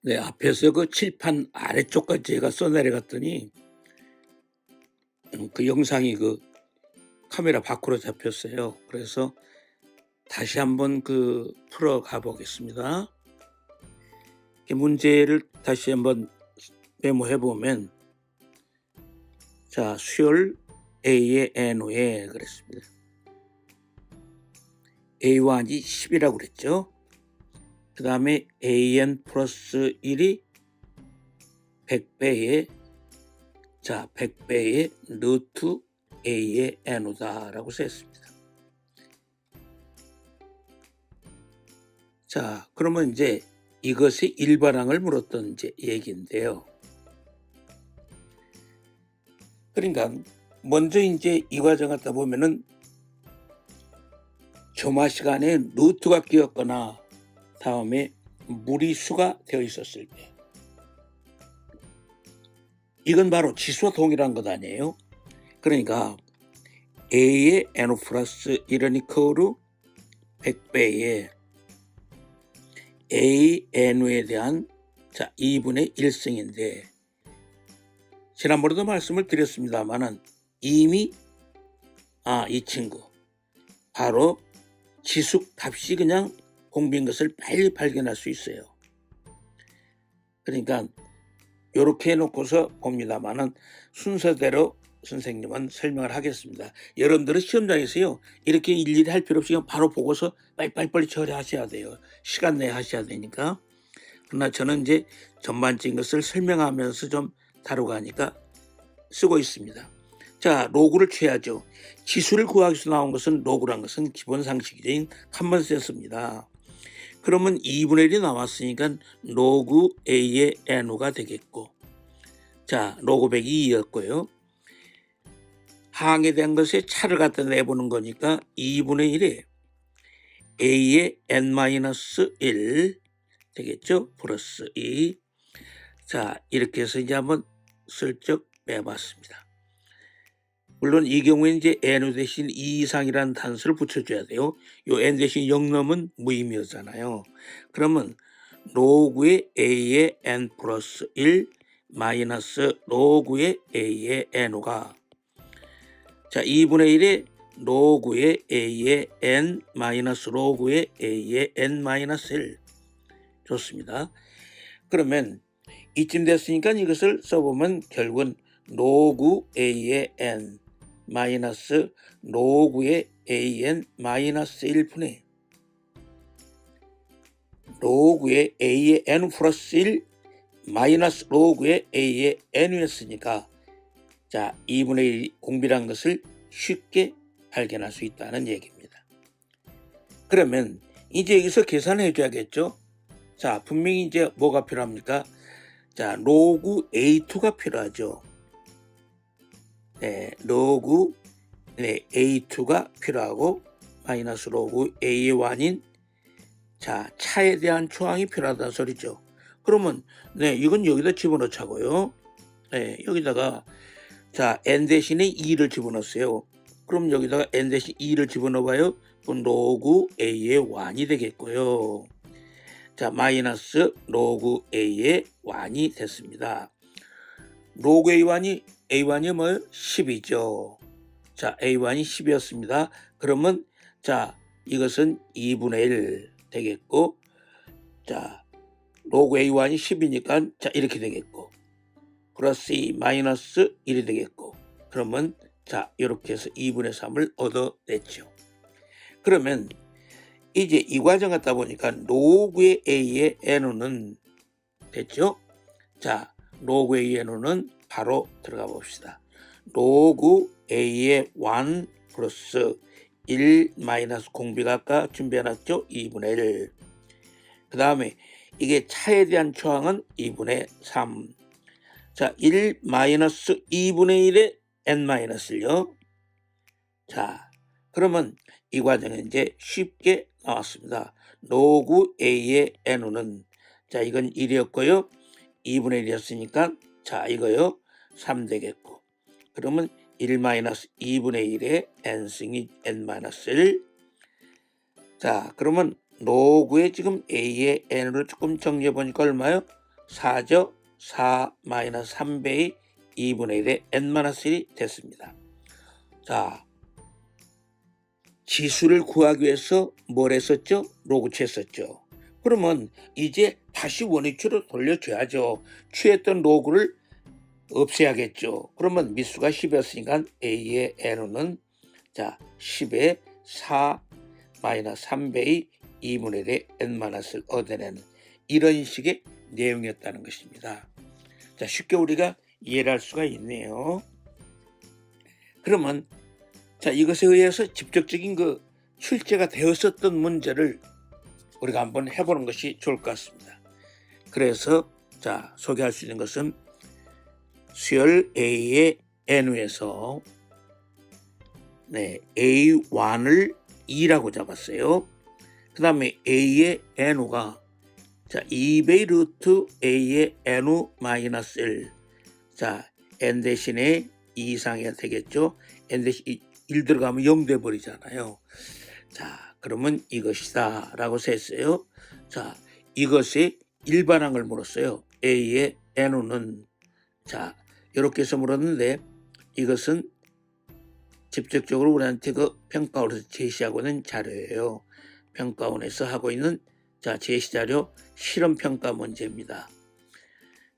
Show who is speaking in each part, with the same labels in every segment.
Speaker 1: 네, 앞에서 그 칠판 아래쪽까지 제가 써내려갔더니 그 영상이 그 카메라 밖으로 잡혔어요. 그래서 다시 한번 풀어가 보겠습니다. 이 문제를 다시 한번 메모해 보면, 자, 수열 A의 N호에 그랬습니다. A1이 10이라고 그랬죠. 그 다음에 AN 플러스 1이 100배의 100배의 루트 A의 N호다라고 썼습니다. 자, 그러면 이제 이것의 일반항을 물었던 이제 얘기인데요. 그러니까 먼저 이제 이 과정 갖다 보면은 점화 시간에 루트가 끼었거나 다음에 무리수가 되어 있었을 때, 이건 바로 지수와 동일한 것 아니에요? 그러니까 A의 N 플러스 1은 이퀄로 100배의 AN에 대한 2분의 1승인데, 지난번에도 말씀을 드렸습니다만은 이미 이 친구 바로 지수 값이 그냥 공비인 것을 빨리 발견할 수 있어요. 그러니까 이렇게 해놓고서 봅니다만은 순서대로 선생님은 설명을 하겠습니다. 여러분들은 시험장에서요 이렇게 일일이 할 필요 없이 그냥 바로 보고서 빨리 처리하셔야 돼요. 시간 내에 하셔야 되니까. 그러나 저는 이제 전반적인 것을 설명하면서 좀 다루가니까 쓰고 있습니다. 자, 로그를 취하죠. 지수를 구하기 위해서 나온 것은 로그란 것은 기본 상식적인 컴먼센스입니다. 그러면 2분의 1이 나왔으니까 로그 A의 N호가 되겠고, 자, 로그 100이 2였고요. 항에 대한 것에 차를 갖다 내보는 거니까 2분의 1에 A의 N-1 되겠죠? 플러스 2. 자, 이렇게 해서 이제 한번 슬쩍 빼봤습니다. 물론 이 경우에 이제 N 대신 2 이상이라는 단수를 붙여줘야 돼요. 요 N 대신 0 넘은 무의미하잖아요. 그러면 로그의 A의 N 플러스 1 마이너스 로그의 A의 N호가, 자, 2분의 1에 로그의 A의 N 마이너스 로그의 A의 N 마이너스 1. 좋습니다. 그러면 이쯤 됐으니까 이것을 써보면 결국은 로그 A의 N 마이너스 로그의 AN 마이너스 1분의 로그의 A의 N 플러스 1 마이너스 로그의 A의 N이었으니까, 자, 2분의 1 공비란 것을 쉽게 발견할 수 있다는 얘기입니다. 그러면 이제 여기서 계산해 줘야겠죠. 자, 분명히 이제 뭐가 필요합니까? 자, 로그 A2가 필요하죠. 네, 로그 A2가 필요하고 마이너스 로그 A1인 차에 대한 초항이 필요하다는 소리죠. 그러면 이건 여기다 집어넣자고요. 네, 여기다가 N 대신에 2를 집어넣었어요. 그럼 여기다가 N 대신 2를 집어넣어봐요. 그럼 로그 A의 1이 되겠고요. 자, 마이너스 로그 A의 1이 됐습니다. 로그 A1이 뭐예요? 10이죠. 자, A1이 10이었습니다. 그러면 이것은 2분의 1 되겠고, 자, 로그 A1이 10이니까 이렇게 되겠고, 플러스 2 마이너스 1이 되겠고, 그러면 이렇게 해서 2분의 3을 얻어냈죠. 그러면 이제 이 과정 갖다 보니까 로그의 A의 N호는 됐죠? 자, 로그 A의 N호는 바로 들어가 봅시다. 로그 A의 1 플러스 1 마이너스 공비가 아까 준비해놨죠? 2분의 1. 그 다음에 이게 차에 대한 초항은 2분의 3. 자, 1 마이너스 2분의 1에 N 마이너스 1요. 자, 그러면 이 과정에 이제 쉽게 나왔습니다. 로그 A의 N호는, 이건 1이었고요. 2분의 1이었으니까, 이거요. 3 되겠고. 그러면 1 마이너스 2분의 1에 N승이 N 마이너스 1. 자, 그러면 로그에 지금 A의 N으로 조금 정리해 보니까 얼마요? 4죠. 4 마이너스 3배의 2분의 1의 n-1이 됐습니다. 자, 지수를 구하기 위해서 뭘 했었죠? 로그 취했었죠. 그러면 이제 다시 원위치로 돌려줘야죠. 취했던 로그를 없애야겠죠. 그러면 미수가 10이었으니까 a의 n은 자 10의 4 마이너스 3배의 2분의 1의 n-을 얻어내는 이런 식의 내용이었다는 것입니다. 자, 쉽게 우리가 이해를 할 수가 있네요. 그러면 자, 이것에 의해서 직접적인 그 출제가 되었었던 문제를 우리가 한번 해보는 것이 좋을 것 같습니다. 그래서 자, 소개할 수 있는 것은 수열 A의 N우에서 A1을 2라고 잡았어요. 그 다음에 A의 N우가 자, 2배의 루트 A의 N우 마이너스 1. 자, N 대신에 2 이상해야 되겠죠. N 대신 1 들어가면 0 돼버리잖아요. 자, 그러면 이것이다 라고 했어요. 자, 이것의 일반항을 물었어요. A의 N우는 자, 이렇게 해서 물었는데 이것은 직접적으로 우리한테 그 평가원에서 제시하고 있는 자료예요. 평가원에서 하고 있는 자, 제시자료 실험평가 문제입니다.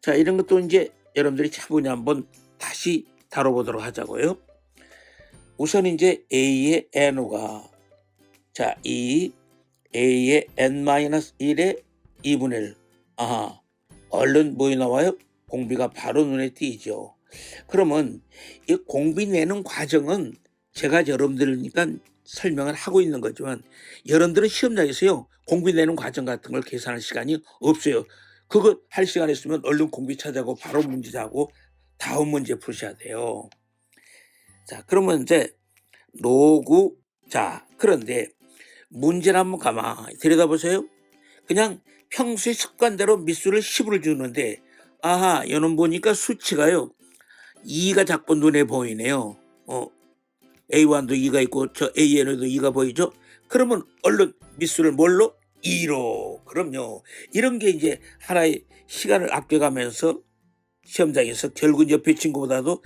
Speaker 1: 자, 이런 것도 이제 여러분들이 차분히 한번 다시 다뤄보도록 하자고요. 우선 이제 A의 N우가 자, 이 A의 N-1의 2분의 1. 아하, 얼른 뭐이 나와요? 공비가 바로 눈에 띄죠. 그러면 이 공비 내는 과정은 제가 여러분들이니까 설명을 하고 있는 거지만 여러분들은 시험장에서요 공비 내는 과정 같은 걸 계산할 시간이 없어요. 그거 할 시간 있으면 얼른 공비 찾아고 바로 문제 하고 다음 문제 푸셔야 돼요. 자, 그러면 이제 로그 자, 그런데 문제를 한번 가만히 들여다보세요. 그냥 평소의 습관대로 미수를 10을 주는데 아하, 여는 보니까 수치가요 2가 자꾸 눈에 보이네요. A1도 2가 있고 저 AN에도 2가 보이죠. 그러면 얼른 미수를 뭘로? 2로. 그럼요. 이런 게 이제 하나의 시간을 아껴가면서 시험장에서 결국 옆에 친구보다도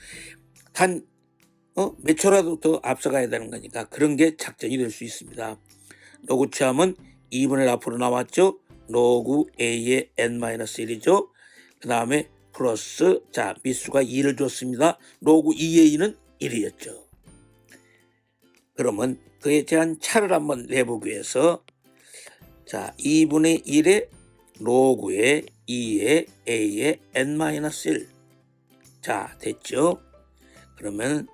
Speaker 1: 단 몇 초라도 더 앞서가야 되는 거니까 그런 게 작전이 될 수 있습니다. 로그 취함은 2분의 1 앞으로 나왔죠. 로그 A의 N-1이죠. 그 다음에 플러스 자, 미수가 2를 줬습니다. 로그 2A는 1이었죠. 그러면 그에 대한 차를 한번 내보기 위해서 자, 2분의 1의 로그의 2의 A의 N-1 자, 됐죠? 그러면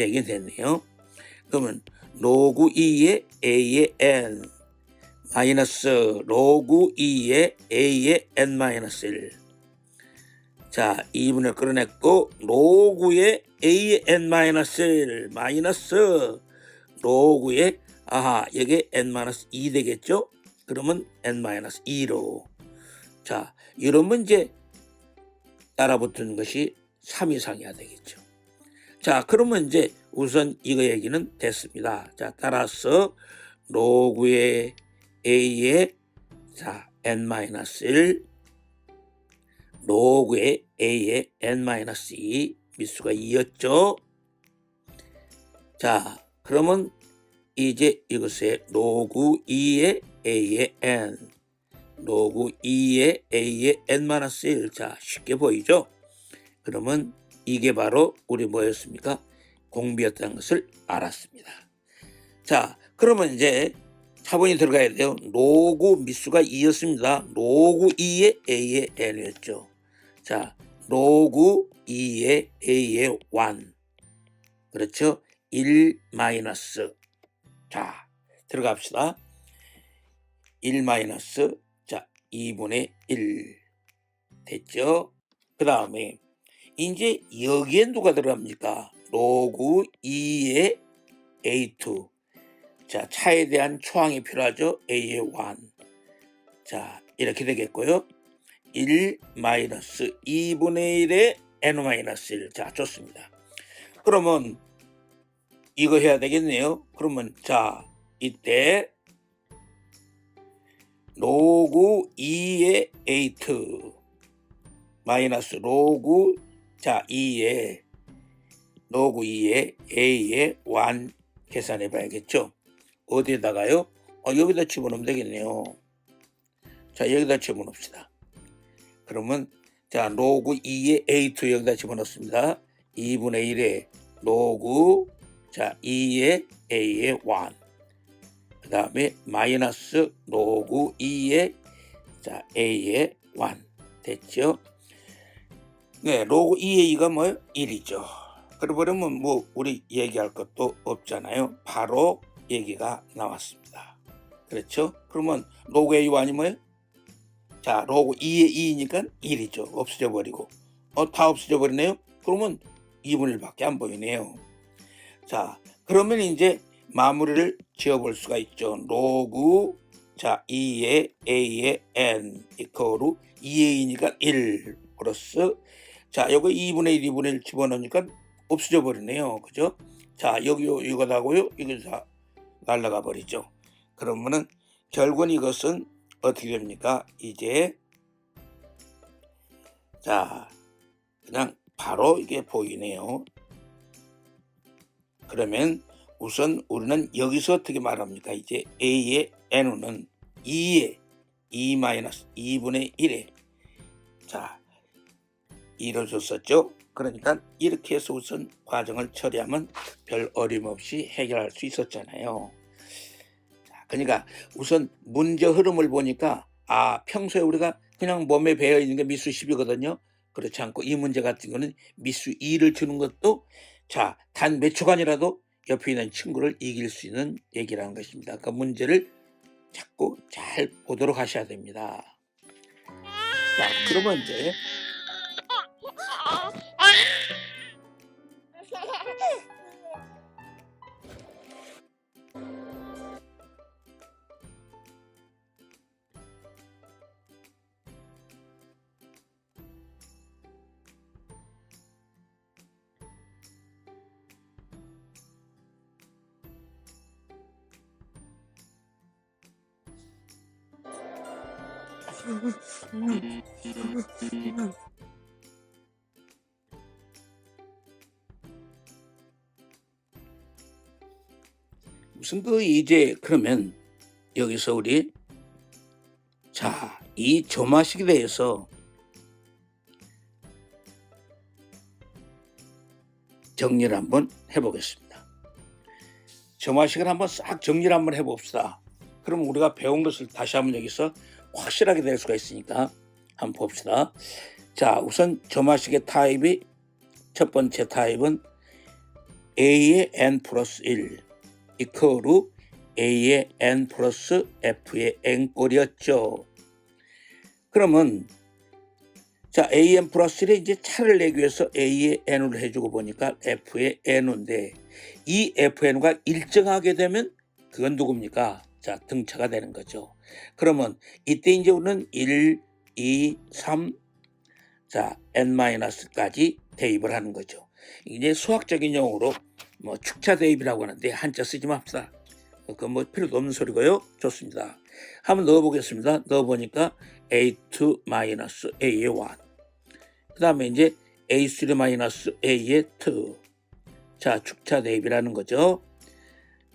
Speaker 1: 이게 됐네요. 그러면 로그 2의 A의 N 마이너스 로그 2의 A의 N-1 자, 2분을 끌어냈고 로그의 A의 N-1 마이너스 로그의 아하, 여기 N-2 되겠죠? 그러면 N-2로 자, 이러면 이제 따라붙는 것이 3 이상이어야 되겠죠. 자, 그러면 이제 우선 이거 얘기는 됐습니다. 자, 따라서 로그의 A의 자, N-1 로그의 A의 N-2 미수가 2였죠. 자, 그러면 이제 이것의 로그 2의 A의 N 로그 2의 A의 N-1 자, 쉽게 보이죠? 그러면 이게 바로 우리 뭐였습니까? 공비였다는 것을 알았습니다. 자, 그러면 이제 차분히 들어가야 돼요. 로그 미수가 2였습니다. 로그 2의 A의 N이었죠. 자, 로그 2의 A의 1 그렇죠? 1 마이너스 자, 들어갑시다. 1 마이너스 자, 2분의 1 됐죠? 그 다음에 이제 여기에 누가 들어갑니까? 로그 2의 A2 자, 차에 대한 초항이 필요하죠. A의 1 자, 이렇게 되겠고요. 1 마이너스 2분의 1의 N-1 자, 좋습니다. 그러면 이거 해야 되겠네요. 그러면 자, 이때 로그 2의 A2 마이너스 로그 자 2에 로그 2에 a의 1 계산해 봐야겠죠. 어디에다가요? 여기다 집어넣으면 되겠네요. 자, 여기다 집어넣읍시다. 그러면 자 로그 2에 a2 여기다 집어넣습니다. 2분의 1에 로그 자 2에 a의 1, 그 다음에 마이너스 로그 2에 자 a의 1 됐죠. 네, 로그 2의 2가 뭐예요? 1이죠. 그러면 뭐 우리 얘기할 것도 없잖아요. 바로 얘기가 나왔습니다. 그렇죠? 그러면 로그 a 1이 뭐예요? 자, 로그 2의 2니까 1이죠. 없어져 버리고. 다 없어져 버리네요. 그러면 2분의 1밖에 안 보이네요. 자, 그러면 이제 마무리를 지어볼 수가 있죠. 로그 자 2의 a의 n 이퀄로 2의 2니까 1 플러스 자 여기 2분의 1, 2분의 1 집어넣으니까 없어져 버리네요. 그죠? 자 여기 이거 나고요. 이거 다 날아가 버리죠. 그러면은 결국은 이것은 어떻게 됩니까? 이제 자 그냥 바로 이게 보이네요. 그러면 우선 우리는 여기서 어떻게 말합니까? 이제 a의 n은 2에 2 마이너스 2분의 1에 자 이루어졌었죠. 그러니까 이렇게 해서 우선 과정을 처리하면 별 어림없이 해결할 수 있었잖아요. 자, 그러니까 우선 문제 흐름을 보니까 평소에 우리가 그냥 몸에 배어 있는 게 미수 10이거든요. 그렇지 않고 이 문제 같은 거는 미수 2를 주는 것도 자, 단 몇 초간이라도 옆에 있는 친구를 이길 수 있는 얘기라는 것입니다. 그 문제를 자꾸 잘 보도록 하셔야 됩니다. 자, 그러면 이제 무슨 이제 그러면 여기서 우리 자, 이 점화식에 대해서 정리를 한번 해보겠습니다. 점화식을 한번 싹 정리를 한번 해봅시다. 그럼 우리가 배운 것을 다시 한번 여기서 확실하게 될 수가 있으니까 한번 봅시다. 자, 우선 점화식의 타입이 첫 번째 타입은 a의 n 플러스 1 이퀄로 a의 n 플러스 f의 n꼴이었죠. 그러면 자 an 플러스 1에 이제 차를 내기 위해서 a의 n을 해주고 보니까 f의 n인데 이 fn과 일정하게 되면 그건 누굽니까? 자 등차가 되는 거죠. 그러면 이때 이제 우리는 1, 2, 3 자 n-까지 대입을 하는 거죠. 이제 수학적인 용어로 뭐 축차 대입이라고 하는데 한자 쓰지 맙시다. 그건 뭐 필요도 없는 소리고요. 좋습니다. 한번 넣어보겠습니다. 넣어보니까 a2 마이너스 a의 1. 그 다음에 이제 a3 마이너스 a의 2. 자, 축차 대입이라는 거죠.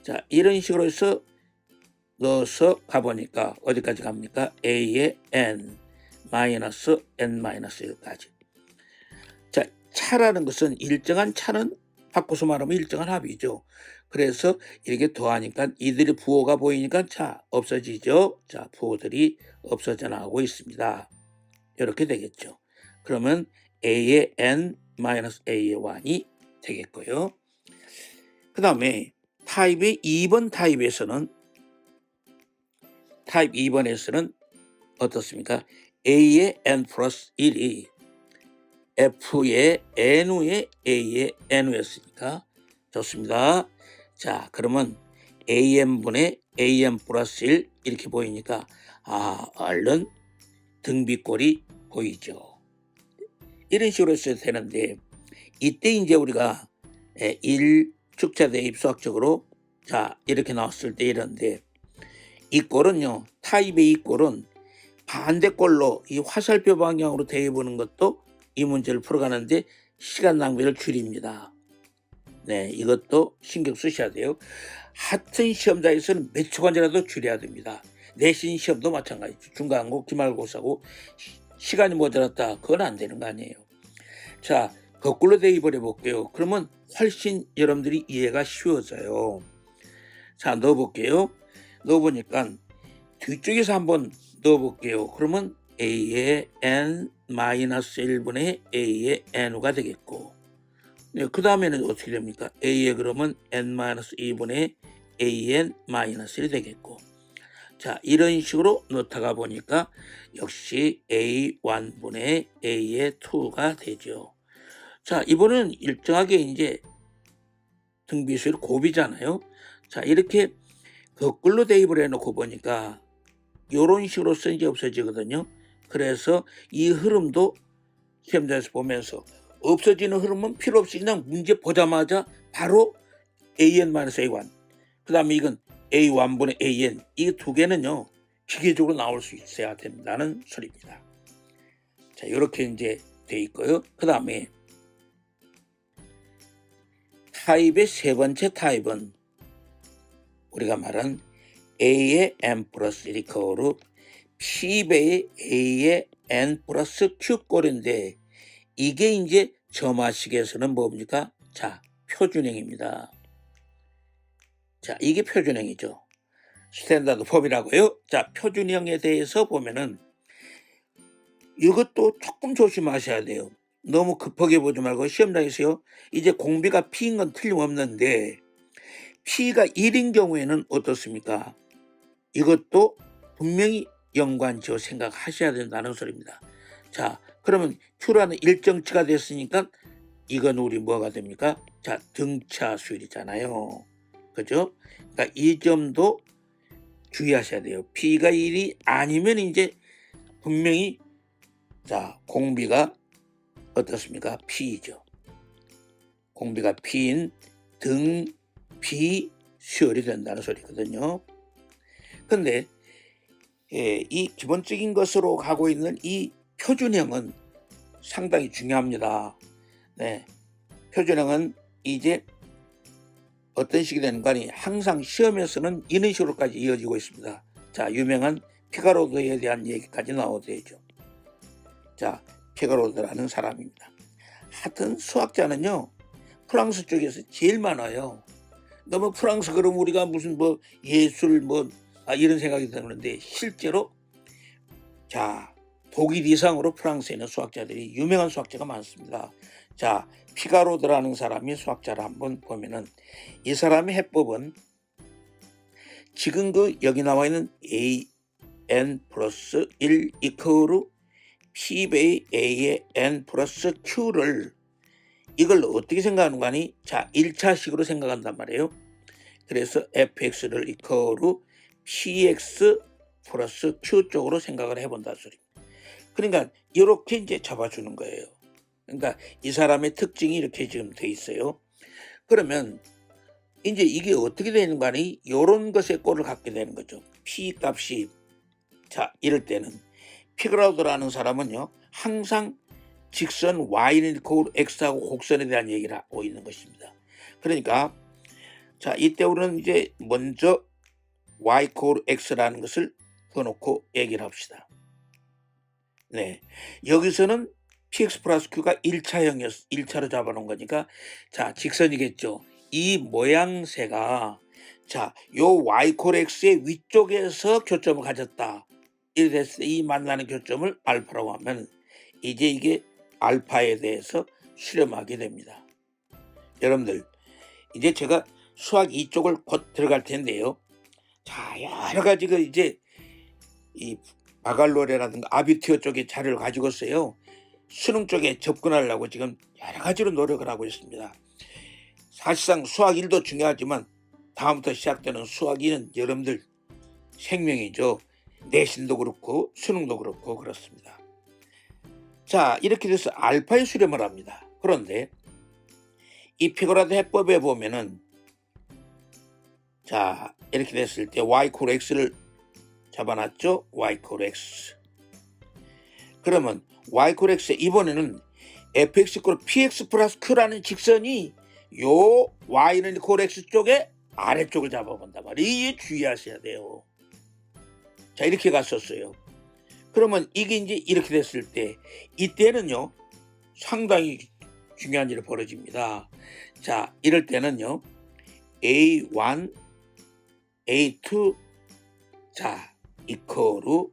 Speaker 1: 자, 이런 식으로 해서 넣어서 가보니까 어디까지 갑니까? a의 n 마이너스 n 마이너스 1까지. 자, 차라는 것은 일정한 차는 바꿔서 말하면 일정한 합이죠. 그래서 이렇게 더하니까 이들이 부호가 보이니까 자 없어지죠. 자 부호들이 없어져 나가고 있습니다. 이렇게 되겠죠. 그러면 a의 n 마이너스 a의 1이 되겠고요. 그 다음에 타입의 2번 타입에서는 타입 2번에서는 어떻습니까? a의 n 플러스 1이 f의 n의 a의 n였으니까 좋습니다. 자 그러면 an분의 an 플러스 1 이렇게 보이니까 얼른 등비꼴이 보이죠. 이런 식으로 했어야 되는데 이때 이제 우리가 1 축차 대입 수학적으로 자 이렇게 나왔을 때 이런데 이 꼴은요 타입의 이 꼴은 반대꼴로 이 화살표 방향으로 대입하는 것도 이 문제를 풀어가는데 시간 낭비를 줄입니다. 네, 이것도 신경 쓰셔야 돼요. 하여튼 시험장에서는 몇 초간이라도 줄여야 됩니다. 내신 시험도 마찬가지죠. 중간고, 기말고사고 시간이 모자랐다. 그건 안 되는 거 아니에요. 자, 거꾸로 대입을 해볼게요. 그러면 훨씬 여러분들이 이해가 쉬워져요. 자, 넣어볼게요. 넣어보니까 뒤쪽에서 한번 넣어볼게요. 그러면 a의 n-1분의 a의 n우가 되겠고, 네, 그 다음에는 어떻게 됩니까? a의 그러면 n-2분의 an-1이 되겠고, 자, 이런 식으로 넣다가 보니까 역시 a1분의 a의 2가 되죠. 자, 이번은 일정하게 이제 등비수열 곱이잖아요. 자, 이렇게 거꾸로 대입을 해놓고 보니까 이런 식으로서 이제 없어지거든요. 그래서 이 흐름도 시험장에서 보면서 없어지는 흐름은 필요 없이 그냥 문제 보자마자 바로 an-a1, 그 다음에 이건 a1분의 an, 이 두 개는요 기계적으로 나올 수 있어야 된다는 소리입니다. 자, 이렇게 이제 돼 있고요. 그 다음에 타입의 세 번째 타입은 우리가 말한 a의 n 플러스 1이 거로 p배의 a의 n 플러스 q꼴인데, 이게 이제 점화식에서는 뭡니까? 자, 표준형입니다. 자, 이게 표준형이죠. 스탠다드 폼이라고요. 자, 표준형에 대해서 보면은 이것도 조금 조심하셔야 돼요. 너무 급하게 보지 말고 시험장에서요, 이제 공비가 p인 건 틀림없는데 p가 1인 경우에는 어떻습니까? 이것도 분명히 연관지어 생각하셔야 된다는 소리입니다. 자, 그러면 q라는 일정치가 됐으니까 이건 우리 뭐가 됩니까? 자, 등차수열이잖아요. 그죠? 그러니까 이 점도 주의하셔야 돼요. p가 1이 아니면 이제 분명히 자, 공비가 어떻습니까? p이죠. 공비가 p인 등비수열이 된다는 소리거든요. 근데 이 기본적인 것으로 가고 있는 이 표준형은 상당히 중요합니다. 네, 표준형은 이제 어떤 식이 되는 거 아니, 항상 시험에서는 이런 식으로까지 이어지고 있습니다. 자, 유명한 피가로드에 대한 얘기까지 나오되죠. 자, 피가로드라는 사람입니다. 하여튼 수학자는요 프랑스 쪽에서 제일 많아요. 너무 프랑스 그러면 우리가 무슨 뭐 예술 뭐 이런 생각이 드는데, 실제로 자, 독일 이상으로 프랑스에는 수학자들이 유명한 수학자가 많습니다. 자, 피가로드라는 사람이 수학자를 한번 보면은 이 사람의 해법은 지금 그 여기 나와 있는 an 플러스 1 이퀄로 p배의 a의 n 플러스 q를 이걸 어떻게 생각하는 거 아니? 자, 1차식으로 생각한단 말이에요. 그래서 fx를 이퀄로 px 플러스 q 쪽으로 생각을 해본다는 소리입니다. 그러니까 이렇게 이제 잡아주는 거예요. 그러니까 이 사람의 특징이 이렇게 지금 돼 있어요. 그러면 이제 이게 어떻게 되는 거 아니? 이런 것의 꼴을 갖게 되는 거죠. p 값이 자, 이럴 때는 피그라우드라는 사람은요 항상 직선 y는 이퀄 x하고 곡선에 대한 얘기를 하고 있는 것입니다. 그러니까 자, 이때 우리는 이제 먼저 y 이퀄 x라는 것을 넣어놓고 얘기를 합시다. 네, 여기서는 px 플러스 q가 1차형이었어. 1차로 잡아놓은 거니까 자, 직선이겠죠. 이 모양새가 자, 요 y 이퀄 x의 위쪽에서 교점을 가졌다. 이래 됐을 때 이 만나는 교점을 알파라고 하면 이제 이게 알파에 대해서 수렴하게 됩니다. 여러분들 이제 제가 수학 이쪽을 곧 들어갈 텐데요. 자, 여러 가지 그 이제 이 바갈로레라든가 아비티어 쪽에 자료를 가지고 있어요. 수능 쪽에 접근하려고 지금 여러 가지로 노력을 하고 있습니다. 사실상 수학 1도 중요하지만 다음부터 시작되는 수학 2는 여러분들 생명이죠. 내신도 그렇고 수능도 그렇고 그렇습니다. 자, 이렇게 돼서 알파의 수렴을 합니다. 그런데 이 피고라드 해법에 보면은 자, 이렇게 됐을 때 y 이퀄 x를 잡아놨죠. y 이퀄 x. 그러면 y = x에 이번에는 fx = px 플러스 q라는 직선이 요 y는 = x 쪽에 아래쪽을 잡아본단 말이에요. 이게 주의하셔야 돼요. 자, 이렇게 갔었어요. 그러면 이게 이제 이렇게 됐을 때 이때는요 상당히 중요한 일이 벌어집니다. 자, 이럴 때는요 A1, A2 자 이퀄로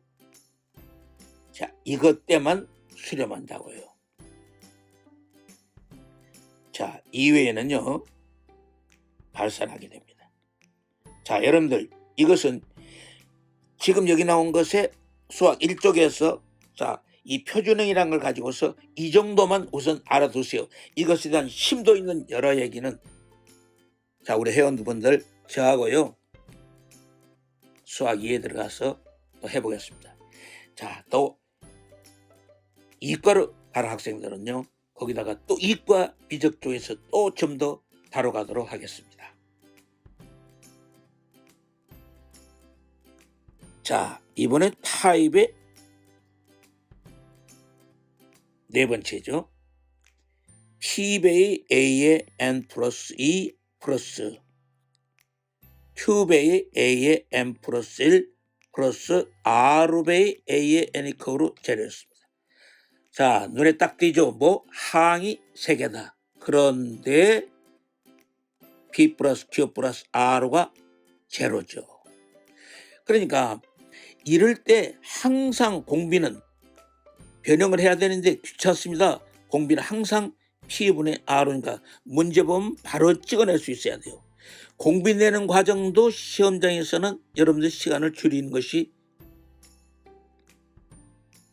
Speaker 1: 자 이것 때만 수렴한다고요. 자, 이외에는요 발산하게 됩니다. 자, 여러분들 이것은 지금 여기 나온 것에 수학 1쪽에서 자, 이 표준형이라는 걸 가지고서 이 정도만 우선 알아두세요. 이것에 대한 심도 있는 여러 얘기는 자, 우리 회원분들 저하고요 수학 2에 들어가서 또 해보겠습니다. 자, 또 이과로 가는 학생들은요 거기다가 또 이과 비적 쪽에서 또 좀 더 다뤄가도록 하겠습니다. 자, 이번에 타입의 네 번째죠. P배의 A의 N 플러스 2 플러스 Q배의 A의 N 플러스 1 플러스 R배의 A의 N 이퀄로 제로였습니다. 자, 눈에 딱 띄죠. 뭐 항이 3개다. 그런데 P 플러스 Q 플러스 R가 제로죠. 그러니까 이럴 때 항상 공비는 변형을 해야 되는데 귀찮습니다. 공비는 항상 P분의 R이니까 문제 보면 바로 찍어낼 수 있어야 돼요. 공비 내는 과정도 시험장에서는 여러분들 시간을 줄이는 것이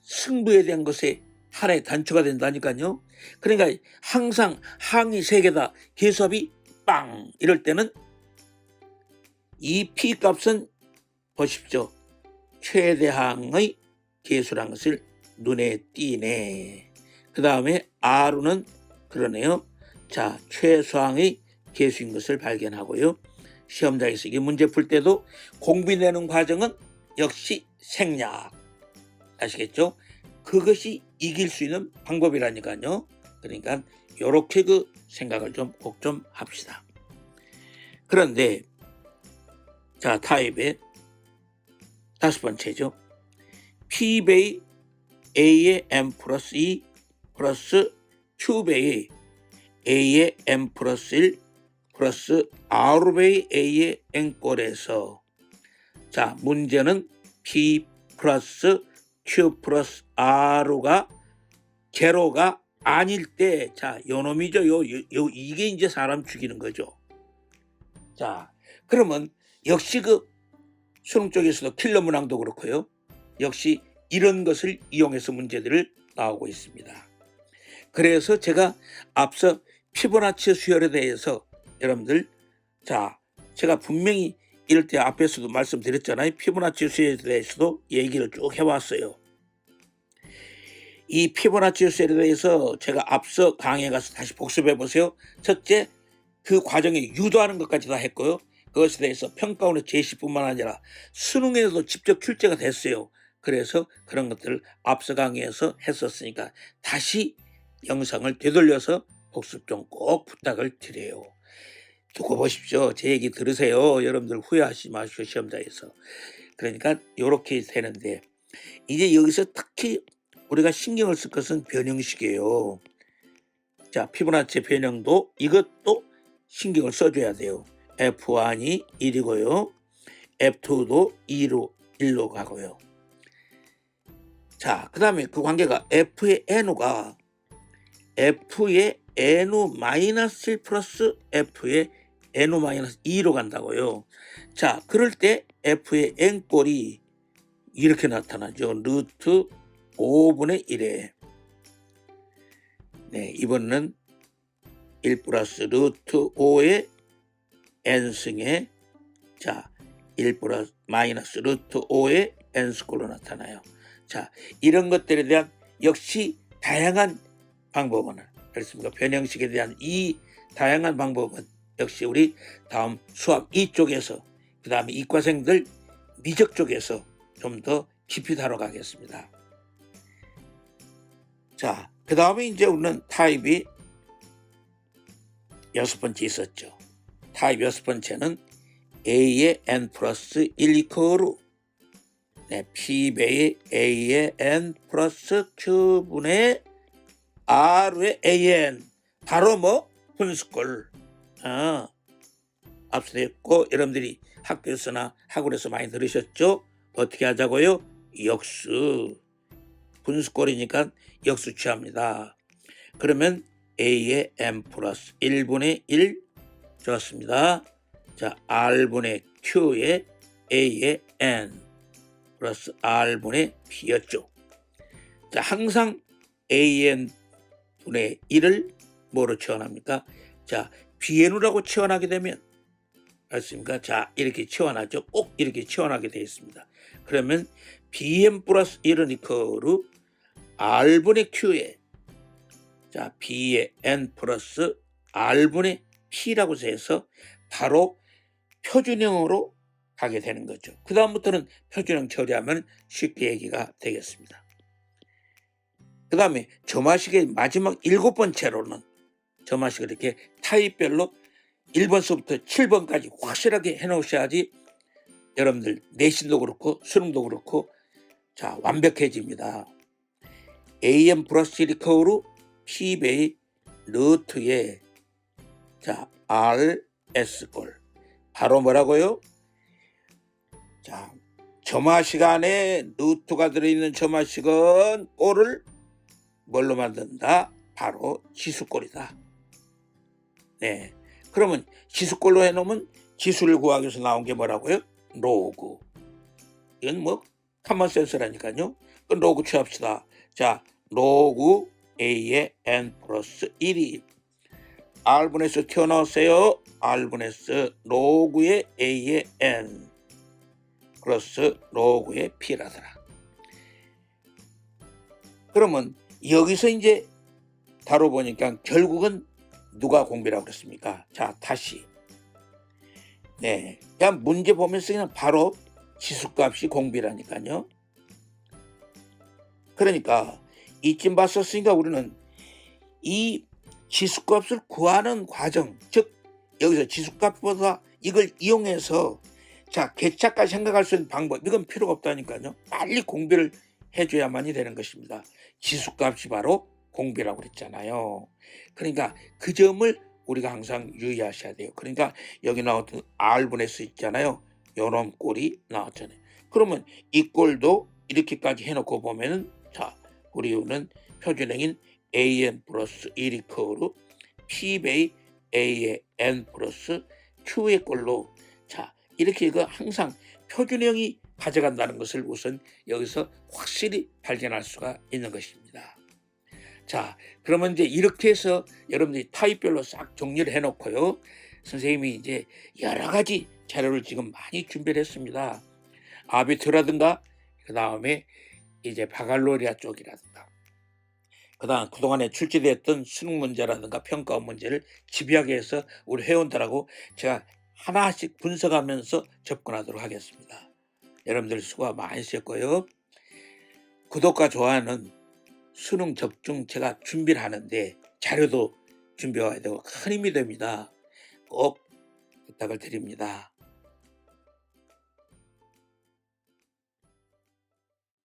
Speaker 1: 승부에 대한 것에 하나의 단초가 된다니까요. 그러니까 항상 항이 3개다. 개수합이 빵 이럴 때는 이 P 값은 보십시오. 최대항의 개수란 것을 눈에 띄네. 그 다음에 R는 그러네요. 자, 최소항의 개수인 것을 발견하고요. 시험장에서 이게 문제 풀 때도 공비 내는 과정은 역시 생략. 아시겠죠? 그것이 이길 수 있는 방법이라니까요. 그러니까 요렇게 그 생각을 좀 꼭 좀 합시다. 그런데 자, 타입의 5번째죠. P배의 A의 M 플러스 2 플러스 Q배의 A의 M 플러스 1 플러스 R배의 A의 N꼴에서 자, 문제는 P 플러스 Q 플러스 R가 제로가 아닐 때 자, 요놈이죠. 이게 이제 사람 죽이는 거죠. 자, 그러면 역시 그 수능 쪽에서도 킬러 문항도 그렇고요. 역시 이런 것을 이용해서 문제들을 나오고 있습니다. 그래서 제가 앞서 피보나치 수열에 대해서 여러분들 자, 제가 분명히 이럴 때 앞에서도 말씀드렸잖아요. 피보나치 수열에 대해서도 얘기를 쭉 해왔어요. 이 피보나치 수열에 대해서 제가 앞서 강의에 가서 다시 복습해 보세요. 첫째, 그 과정에 유도하는 것까지 다 했고요. 그것에 대해서 평가원의 제시뿐만 아니라 수능에도 직접 출제가 됐어요. 그래서 그런 것들을 앞서 강의에서 했었으니까 다시 영상을 되돌려서 복습 좀 꼭 부탁을 드려요. 두고 보십시오. 제 얘기 들으세요. 여러분들 후회하지 마시고 시험장에서. 그러니까 이렇게 되는데 이제 여기서 특히 우리가 신경을 쓸 것은 변형식이에요. 자, 피보나치 변형도 이것도 신경을 써줘야 돼요. F1이 1이고요. F2도 1로 가고요. 자, 그 다음에 그 관계가 F의 N호가 F의 N-1 플러스 F의 N-2로 간다고요. 자, 그럴 때 F의 N꼴이 이렇게 나타나죠. 루트 5분의 1에 네, 이번에는 1 플러스 루트 5의 N승에 자, 1 플러스 마이너스 루트 5의 N스꼴로 나타나요. 자, 이런 것들에 대한 역시 다양한 방법은 그렇습니까? 변형식에 대한 이 다양한 방법은 역시 우리 다음 수학 2쪽에서 그 다음에 이과생들 미적 쪽에서 좀 더 깊이 다뤄가겠습니다. 자, 그 다음에 이제 우리는 타입이 6번째 있었죠. 타입 6번째는 A의 n 플러스 1 이퀄 P배의 A의 n 플러스 Q분의 R의 AN. 바로 뭐 분수꼴. 앞서도 했고 여러분들이 학교에서나 학원에서 많이 들으셨죠? 어떻게 하자고요? 역수. 분수꼴이니까 역수 취합니다. 그러면 A의 n 플러스 1분의 1 좋았습니다. 자, R분의 Q의 A의 n 플러스 R분의 P였죠. 자, 항상 AN 분의 1을 뭐로 치환합니까? 자, BN으로 치환하게 되면 알겠습니까? 자, 이렇게 치환하죠. 꼭 이렇게 치환하게 되어 있습니다. 그러면 BN 플러스 1은 이퀄 R분의 Q에 자, B의 N 플러스 R분의 P라고 해서 바로 표준형으로 가게 되는 거죠. 그 다음부터는 표준형 처리하면 쉽게 얘기가 되겠습니다. 그 다음에 점화식의 마지막 7번째로는 점화식을 이렇게 타입별로 1번서부터 7번까지 확실하게 해놓으셔야지 여러분들 내신도 그렇고 수능도 그렇고 자 완벽해집니다. AM 플러스 1 이퀄로 P배의 루트에 자 RS꼴 바로 뭐라고요? 자 점화식 안에 루트가 들어있는 점화식은 꼴을 뭘로 만든다? 바로 지수꼴이다. 네, 그러면 지수꼴로 해놓으면 지수를 구하기 위해서 나온 게 뭐라고요? 로그. 이건 뭐 커먼센스라니까요. 그 로그 취합시다. 자, 로그 A의 n 플러스 1이 R분에서 튀어나왔어요. R분에서 로그의 A의 n 플러스 로그의 P라더라. 그러면 여기서 이제 다뤄보니까 결국은 누가 공비라고 그랬습니까? 자, 다시. 네, 그냥 문제 보면서 그냥 바로 지수값이 공비라니까요. 그러니까 이쯤 봤었으니까 우리는 이 지수값을 구하는 과정, 즉 여기서 지수값보다 이걸 이용해서 자 계차까지 생각할 수 있는 방법, 이건 필요가 없다니까요. 빨리 공비를 해줘야만이 되는 것입니다. 지수값이 바로 공비라고 그랬잖아요. 그러니까 그 점을 우리가 항상 유의하셔야 돼요. 그러니까 여기 나왔던 R분의 수 있잖아요. 요런 꼴이 나왔잖아요. 그러면 이 꼴도 이렇게까지 해놓고 보면은 자 우리는 표준형인 AN 플러스 1 이퀄로 P배의 A의 N 플러스 Q의 꼴로 자 이렇게 이거 항상 표준형이 가져간다는 것을 우선 여기서 확실히 발견할 수가 있는 것입니다. 자, 그러면 이제 이렇게 해서 여러분들이 타입별로 싹 정리를 해놓고요. 선생님이 이제 여러 가지 자료를 지금 많이 준비를 했습니다. 아비투라든가 그 다음에 이제 바갈로리아 쪽이라든가 그 다음 그동안에 출제되었던 수능 문제라든가 평가 문제를 집요하게 해서 우리 회원들하고 제가 하나씩 분석하면서 접근하도록 하겠습니다. 여러분들 수고 많으셨고요. 구독과 좋아요는 수능 접중 제가 준비를 하는데 자료도 준비해야 되고 큰 힘이 됩니다. 꼭 부탁을 드립니다.